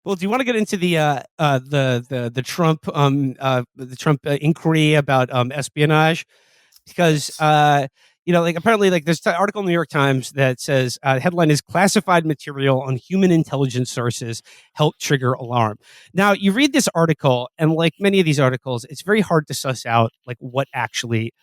Well, do you want to get into the Trump inquiry about espionage? Because like apparently, like there's an article in the New York Times that says headline is classified material on human intelligence sources help trigger alarm. Now you read this article, and like many of these articles, it's very hard to suss out like what actually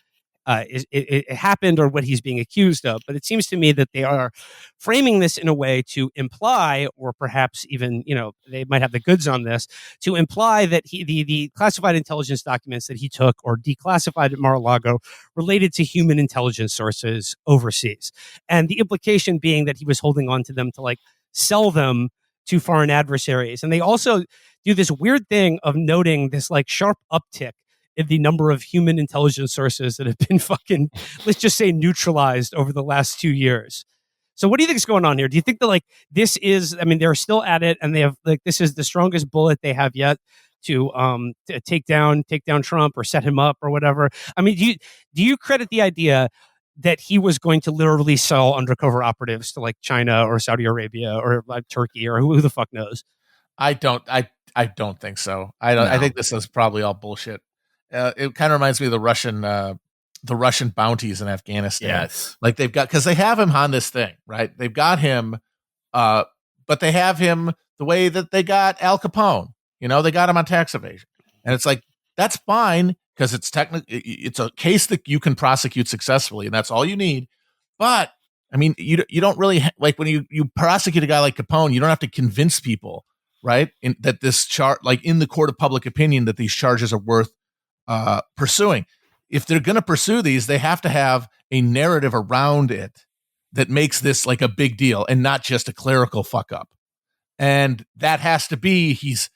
it happened or what he's being accused of. But it seems to me that they are framing this in a way to imply, or perhaps even, they might have the goods on this, to imply that the classified intelligence documents that he took or declassified at Mar-a-Lago related to human intelligence sources overseas. And the implication being that he was holding on to them to like sell them to foreign adversaries. And they also do this weird thing of noting this like sharp uptick in the number of human intelligence sources that have been fucking, let's just say, neutralized over the last 2 years. So what do you think is going on here? Do you think that like this is, I mean, they're still at it and they have like, this is the strongest bullet they have yet to take down Trump or set him up or whatever? I mean, do you credit the idea that he was going to literally sell undercover operatives to like China or Saudi Arabia or like Turkey or who the fuck knows? I don't think so. I don't. No. I think this is probably all bullshit. It kind of reminds me of the Russian bounties in Afghanistan. Yes, like they've got, because they have him on this thing, right? They've got him, but they have him the way that they got Al Capone. They got him on tax evasion, and it's like that's fine because it's it's a case that you can prosecute successfully, and that's all you need. But I mean, you don't really like when you prosecute a guy like Capone, you don't have to convince people, right? That this like in the court of public opinion, that these charges are worth pursuing. If they're going to pursue these, they have to have a narrative around it that makes this like a big deal and not just a clerical fuck up. And that has to be he's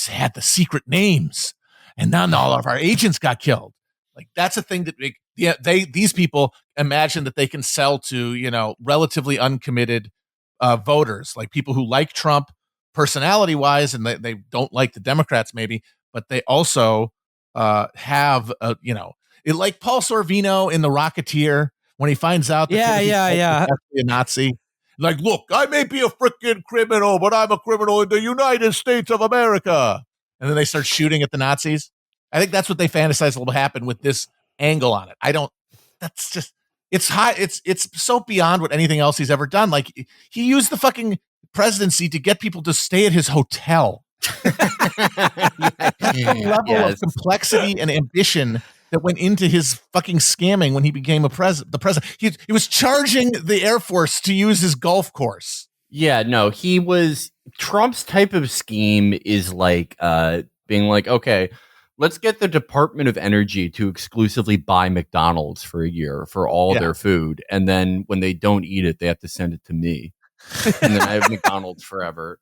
had the secret names, and now all of our agents got killed. Like that's a thing that these people imagine that they can sell to relatively uncommitted voters, like people who like Trump personality wise, and they don't like the Democrats maybe, but they also have it, like Paul Sorvino in The Rocketeer when he finds out that he's a Nazi. Like, look, I may be a freaking criminal, but I'm a criminal in the United States of America. And then they start shooting at the Nazis. I think that's what they fantasize will happen with this angle on it. That's just, it's high. It's so beyond what anything else he's ever done. Like he used the fucking presidency to get people to stay at his hotel. Level of complexity and ambition that went into his fucking scamming when he became the president. He was charging the Air Force to use his golf course. Yeah, no, he was Trump's type of scheme is like being like, okay, let's get the Department of Energy to exclusively buy McDonald's for a year for all their food, and then when they don't eat it, they have to send it to me, and then I have McDonald's forever.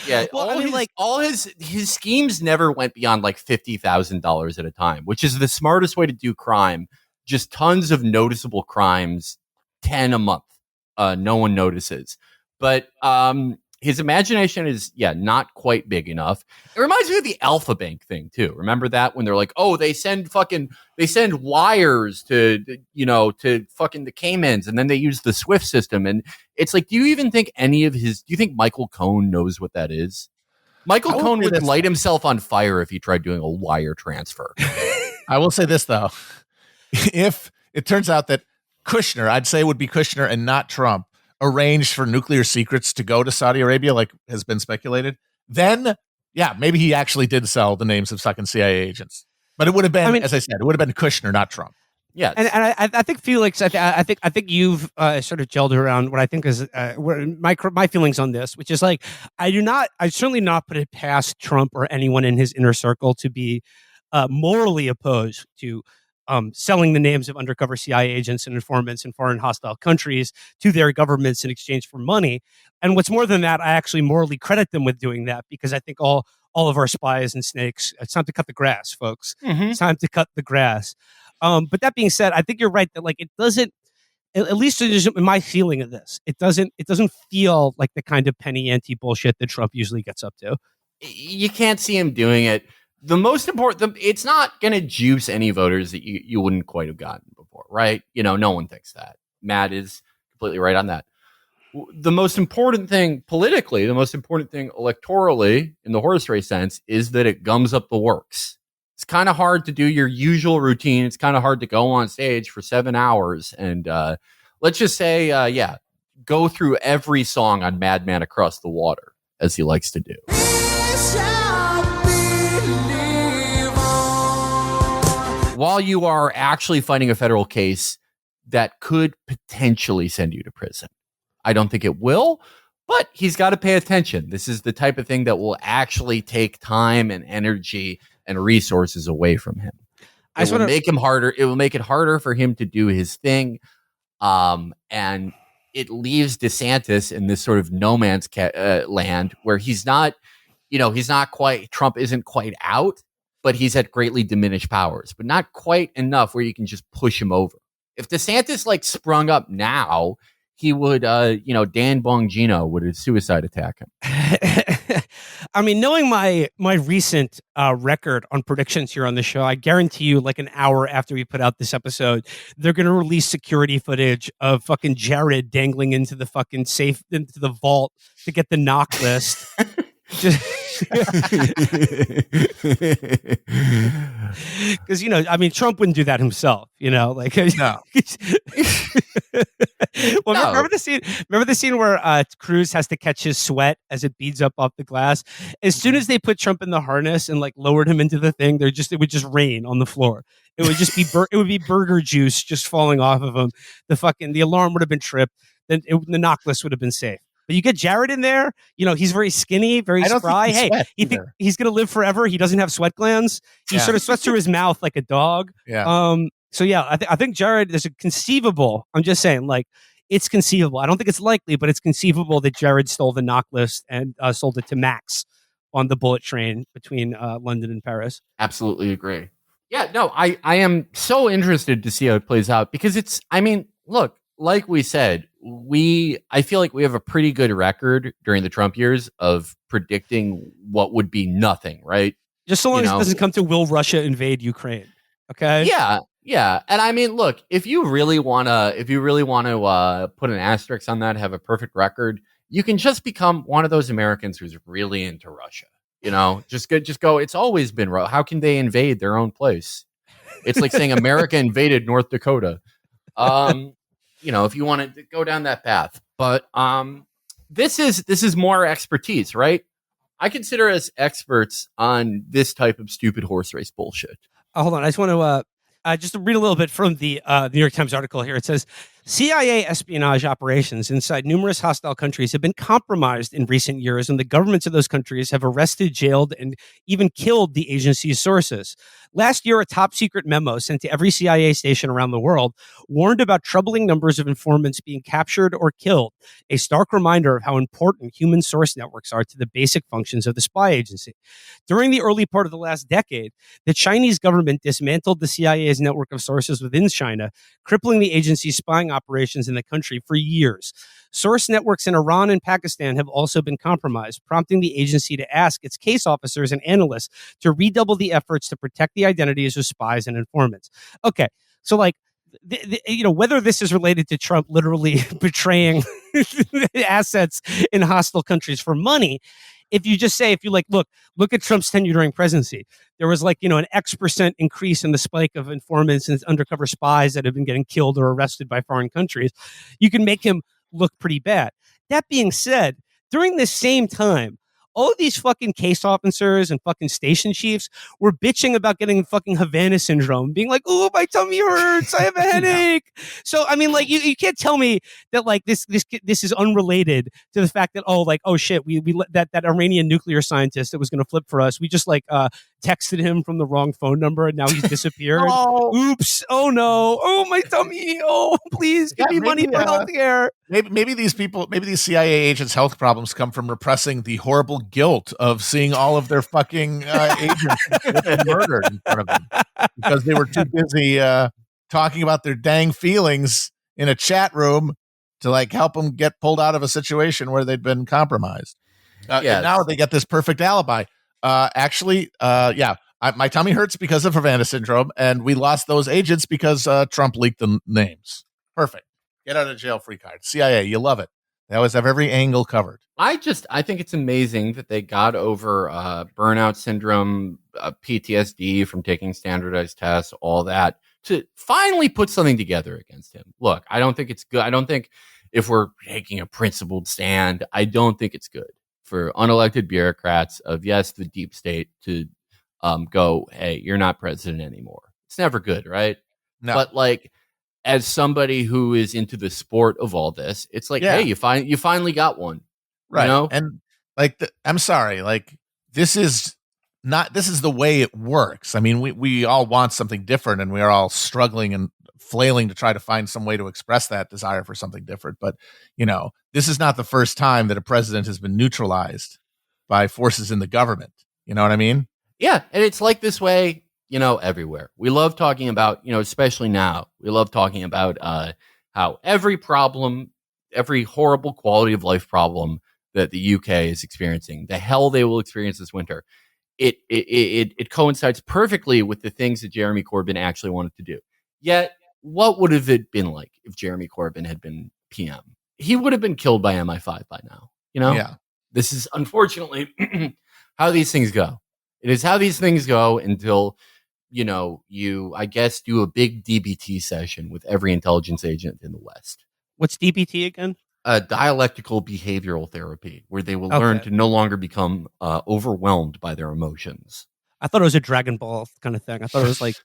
Yeah, well, all his schemes never went beyond like $50,000 at a time, which is the smartest way to do crime. Just tons of noticeable crimes, 10 a month. No one notices, but his imagination is not quite big enough. It reminds me of the Alpha Bank thing too. Remember that when they're like, oh, they send wires to fucking the Caymans, and then they use the SWIFT system. And it's like, do you think Michael Cohen knows what that is? Michael Cohen would light himself on fire if he tried doing a wire transfer. I will say this though. If it turns out that Kushner, I'd say it would be Kushner and not Trump, arranged for nuclear secrets to go to Saudi Arabia, like has been speculated, then maybe he actually did sell the names of fucking CIA agents. But it would have been, as I said, it would have been Kushner, not Trump. Yeah, and I think Felix, I think you've sort of gelled around what I think is my feelings on this, which is like I certainly not put it past Trump or anyone in his inner circle to be morally opposed to selling the names of undercover CIA agents and informants in foreign hostile countries to their governments in exchange for money. And what's more than that, I actually morally credit them with doing that, because I think all of our spies and snakes, it's time to cut the grass, folks. Mm-hmm. It's time to cut the grass. But that being said, I think you're right that like it doesn't, at least in my feeling of this, it doesn't feel like the kind of penny ante bullshit that Trump usually gets up to. You can't see him doing it. The most important, it's not going to juice any voters that you wouldn't quite have gotten before, right? No one thinks that. Matt is completely right on that. The most important thing politically, the most important thing electorally in the horse race sense is that it gums up the works. It's kind of hard to do your usual routine. It's kind of hard to go on stage for 7 hours and let's just say, go through every song on Madman Across the Water, as he likes to do. While you are actually fighting a federal case that could potentially send you to prison. I don't think it will, but he's got to pay attention. This is the type of thing that will actually take time and energy and resources away from him. It will make him harder. It will make it harder for him to do his thing. And it leaves DeSantis in this sort of no man's land where he's not, Trump isn't quite out, but he's at greatly diminished powers, but not quite enough where you can just push him over. If DeSantis sprung up now, he would, Dan Bongino would suicide attack him. I mean, knowing my recent record on predictions here on the show, I guarantee you, an hour after we put out this episode, they're going to release security footage of fucking Jared dangling into the fucking safe, into the vault to get the knock list. Because Trump wouldn't do that himself. No. Well, no. Remember the scene where Cruz has to catch his sweat as it beads up off the glass. As soon as they put Trump in the harness and lowered him into the thing, it would just rain on the floor. It would just be it would be burger juice just falling off of him. The alarm would have been tripped. Then the knock list would have been safe. But you get Jared in there, he's very skinny, very spry. Hey, you think he's going to live forever? He doesn't have sweat glands. He sort of sweats through his mouth like a dog. Yeah. I think Jared, there's a conceivable, I'm just saying, it's conceivable. I don't think it's likely, but it's conceivable that Jared stole the knock list and sold it to Max on the bullet train between London and Paris. Absolutely agree. Yeah, no, I am so interested to see how it plays out because look, like we said, I feel like we have a pretty good record during the Trump years of predicting what would be nothing, right? Just so long as it doesn't come to will Russia invade Ukraine. Okay. Yeah. And look, if you really want to put an asterisk on that, have a perfect record, you can just become one of those Americans who's really into Russia. Just go. It's always been Russia. How can they invade their own place? It's like saying America invaded North Dakota. If you want to go down that path, but this is more expertise, right? I consider us experts on this type of stupid horse race bullshit. Hold on, I just want to just read a little bit from the New York Times article here. It says, CIA espionage operations inside numerous hostile countries have been compromised in recent years, and the governments of those countries have arrested, jailed, and even killed the agency's sources. Last year, a top-secret memo sent to every CIA station around the world warned about troubling numbers of informants being captured or killed, a stark reminder of how important human source networks are to the basic functions of the spy agency. During the early part of the last decade, the Chinese government dismantled the CIA's network of sources within China, crippling the agency's spying operations in the country for years. Source networks in Iran and Pakistan have also been compromised, prompting the agency to ask its case officers and analysts to redouble the efforts to protect the identities of spies and informants. Okay, so whether this is related to Trump literally betraying assets in hostile countries for money, if you look at Trump's tenure during presidency, there was an X% increase in the spike of informants and undercover spies that have been getting killed or arrested by foreign countries. You can make him look pretty bad. That being said, during this same time, all of these fucking case officers and fucking station chiefs were bitching about getting fucking Havana syndrome, being like, "Oh, my tummy hurts. I have a headache." So, you can't tell me that this is unrelated to the fact that oh shit, we let that Iranian nuclear scientist that was going to flip for us. We just texted him from the wrong phone number and now he's disappeared. Oops. Oh no. Oh, my tummy. Oh, please give me money for healthcare. Maybe these CIA agents' health problems come from repressing the horrible guilt of seeing all of their fucking agents murdered in front of them because they were too busy talking about their dang feelings in a chat room to help them get pulled out of a situation where they'd been compromised. And now they get this perfect alibi. My tummy hurts because of Havana syndrome, and we lost those agents because Trump leaked the names. Perfect. Get out of jail free card. CIA, you love it. They always have every angle covered. I think it's amazing that they got over burnout syndrome, PTSD from taking standardized tests, all that, to finally put something together against him. Look, I don't think it's good. I don't think, if we're taking a principled stand, I don't think it's good for unelected bureaucrats of, yes, the deep state to go, hey, you're not president anymore. It's never good, right? No. But like, as somebody who is into the sport of all this, it's like, Yeah. hey, you finally got one. Right. You know? And like, I'm sorry, like this is the way it works. I mean, we all want something different, and we're all struggling and flailing to try to find some way to express that desire for something different. But, this is not the first time that a president has been neutralized by forces in the government. You know what I mean? Yeah. And it's like this way, everywhere. We love talking about, especially now, we love talking about how every problem, every horrible quality of life problem that the UK is experiencing, the hell they will experience this winter, it coincides perfectly with the things that Jeremy Corbyn actually wanted to do. Yet, what would have it been like if Jeremy Corbyn had been PM? He would have been killed by MI5 by now. Yeah. This is unfortunately how these things go. It is how these things go until, you, I guess, do a big DBT session with every intelligence agent in the West. What's DBT again? Dialectical behavioral therapy, where they will learn to no longer become overwhelmed by their emotions. I thought it was a Dragon Ball kind of thing. I thought it was like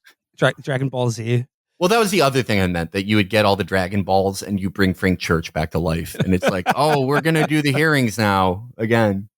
Dragon Ball Z. Well, that was the other thing I meant, that you would get all the Dragon Balls and you bring Frank Church back to life. And it's like, oh, we're going to do the hearings now again.